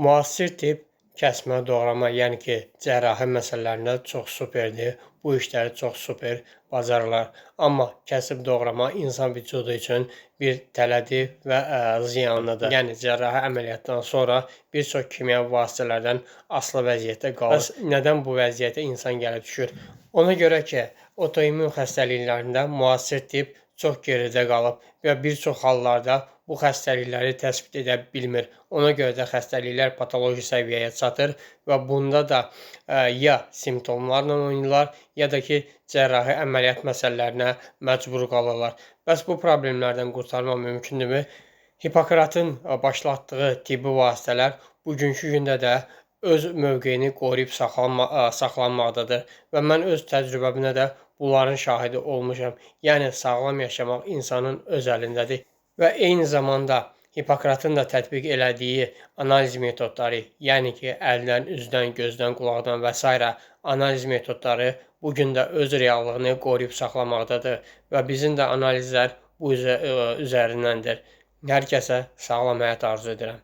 Müasir tibb kəsmə, doğrama, yəni ki, cərrahi məsələlərində çox superdir. Bu işləri çox super bacarırlar. Amma kəsib doğrama insan vücudu üçün bir tələdir və ziyanlıdır. Yəni cərrahi əməliyyatdan sonra bir çox kimyəvi vasitələrdən asılı vəziyyətdə qalır. Bəs nədən bu vəziyyətə insan gəlib düşür? Ona görə ki, otoimmun xəstəliklərində müasir tibb çox geridə qalıb və bir çox hallarda bu xəstəlikləri təsbit edə bilmir. Ona görə də xəstəliklər patoloji səviyyəyə çatır və bunda da ya simptomlarla oynayırlar, ya da ki, cərrahi əməliyyat məsələlərinə məcbur qalırlar. Bəs bu problemlərdən qurtarmaq mümkündürmü? Hipokratın başlatdığı tibbi vasitələr bugünkü gündə də öz mövqeyini qoruyub saxlanmaqdadır və mən öz təcrübəmdə də bunların şahidi olmuşam. Yəni sağlam yaşamaq insanın öz əlindədir və eyni zamanda Hipokratın da tətbiq elədiyi analiz metodları, yəni ki, əldən, üzdən, gözdən, qulaqdan və s. analiz metodları bu gün də öz reallığını qoruyub saxlamaqdadır və bizim də analizlər bu üzərindəndir. Hər kəsə sağlam həyat arzu edirəm.